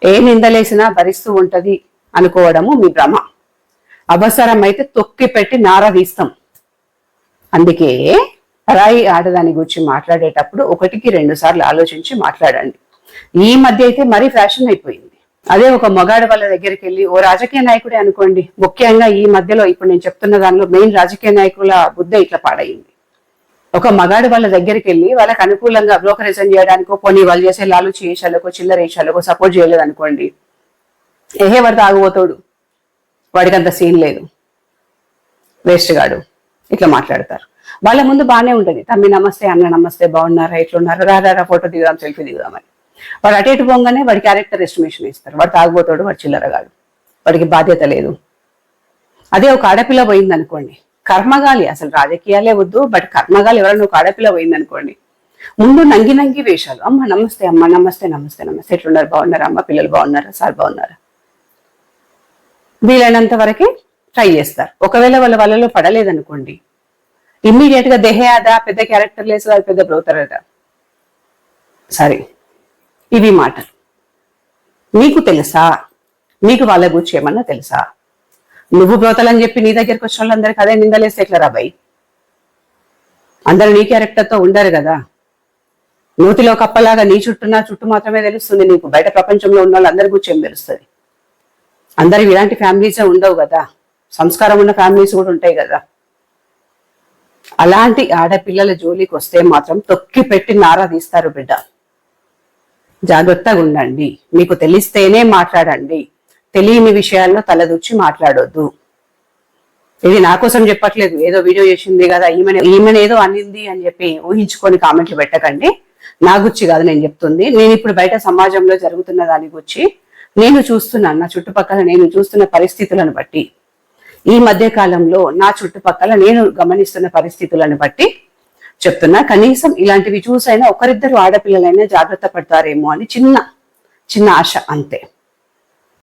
ఏ నిందలేసినా భరిస్తూ ఉంటది అనుకోవడము మీ భ్రమ. అవసరమైతే తొక్కి పెట్టి నారదీస్తాం. అందుకే పరాయి ఆడదాని గురించి మాట్లాడేటప్పుడు 1కి 2 సార్లు ఆలోచించి మాట్లాడండి. ఈ మధ్య అయితే మరీ ఫ్యాషన్ అయిపోయింది. అదే ఒక మగాడు వాళ్ళ దగ్గరికి వెళ్ళి, ఓ రాజకీయ నాయకుడే అనుకోండి, ముఖ్యంగా ఈ మధ్యలో ఇప్పుడు నేను చెప్తున్న దానిలో మెయిన్ రాజకీయ నాయకుల బుద్ధ ఇట్లా పాడైంది. ఒక మగాడు వాళ్ళ దగ్గరికి వెళ్ళి వాళ్ళకి అనుకూలంగా బ్రోకరేజం చేయడానికో, పోనీ వాళ్ళు చేసే లాలుచి వేషాలకో చిల్లర వేషాలకో సపోర్ట్ చేయలేదు అనుకోండి, వాడు తాగుపోతాడు, వాడికి అంత సీన్ లేదు, వేస్ట్ గాడు, ఇట్లా మాట్లాడతారు. వాళ్ళ ముందు బాగానే ఉంటది, తమ్మి నమస్తే, అన్న నమస్తే, బాగున్నారా, ఎట్లున్నారా, రారా ఫోటో దిగుదాం, సెల్ఫీ దిగుదామని. వాడు అటు ఇటు పోగానే వాడి క్యారెక్టర్ ఎస్టిమేషన్ ఇస్తారు. వాడు తాగుపోతాడు, వాడు చిల్లరగాడు, వాడికి బాధ్యత లేదు. అదే ఒక ఆడపిల్ల పోయింది అనుకోండి, కర్మగాలి, అసలు రాజకీయాలే వద్దు, బట్ కర్మగాలి ఎవరైనా ఒక ఆడపిల్ల పోయింది అనుకోండి, ముందు నంగి నంగి వేషాలు. అమ్మ నమస్తే, అమ్మ నమస్తే, నమస్తే నమస్తే, ఎట్లున్నారు, బాగున్నారా అమ్మ, పిల్లలు బాగున్నారా, సార్ బాగున్నారా, వీలైనంత వరకే ట్రై చేస్తారు. ఒకవేళ వాళ్ళలో పడలేదనుకోండి, ఇమ్మీడియట్ గా దేహయాదా, పెద్ద క్యారెక్టర్ లేసు, అది పెద్ద బ్రోతరట. సరే, ఇవి మాటలు. నీకు తెలుసా? నీకు వాళ్ళ గురించి ఏమన్నా తెలుసా? నువ్వు బ్రోతలని చెప్పి నీ దగ్గరికి వచ్చిన వాళ్ళందరికీ అదే నిందలేస్తే ఎట్లా రాబాయి? అందరు నీ క్యారెక్టర్తో ఉండరు కదా. నూతిలో కప్పలాగా నీ చుట్టూ మాత్రమే తెలుస్తుంది నీకు. బయట ప్రపంచంలో ఉన్న వాళ్ళందరి గురించి ఏం తెలుస్తుంది? అందరికి ఇలాంటి ఫ్యామిలీసే ఉండవు కదా, సంస్కారం ఉన్న ఫ్యామిలీస్ కూడా ఉంటాయి కదా. అలాంటి ఆడపిల్లల జోలికి వస్తే మాత్రం తొక్కి పెట్టి నారా తీస్తారు బిడ్డ. జాగ్రత్తగా ఉండండి. మీకు తెలిస్తేనే మాట్లాడండి, తెలియని విషయాల్లో తలదూచి మాట్లాడొద్దు. ఇది నా కోసం చెప్పట్లేదు, ఏదో వీడియో చేసింది కదా ఈమెను ఏదో అనింది అని చెప్పి ఊహించుకొని కామెంట్లు పెట్టకండి. నా గురించి కాదు నేను చెప్తుంది. నేను ఇప్పుడు బయట సమాజంలో జరుగుతున్న దాని గురించి నేను చూస్తున్నాను. నా చుట్టుపక్కల నేను చూస్తున్న పరిస్థితులను బట్టి, ఈ మధ్య కాలంలో నా చుట్టుపక్కల నేను గమనిస్తున్న పరిస్థితులను బట్టి చెప్తున్నా. కనీసం ఇలాంటివి చూసైనా ఒకరిద్దరు ఆడపిల్లలైనా జాగ్రత్త పడతారేమో అని చిన్న ఆశ, అంతే.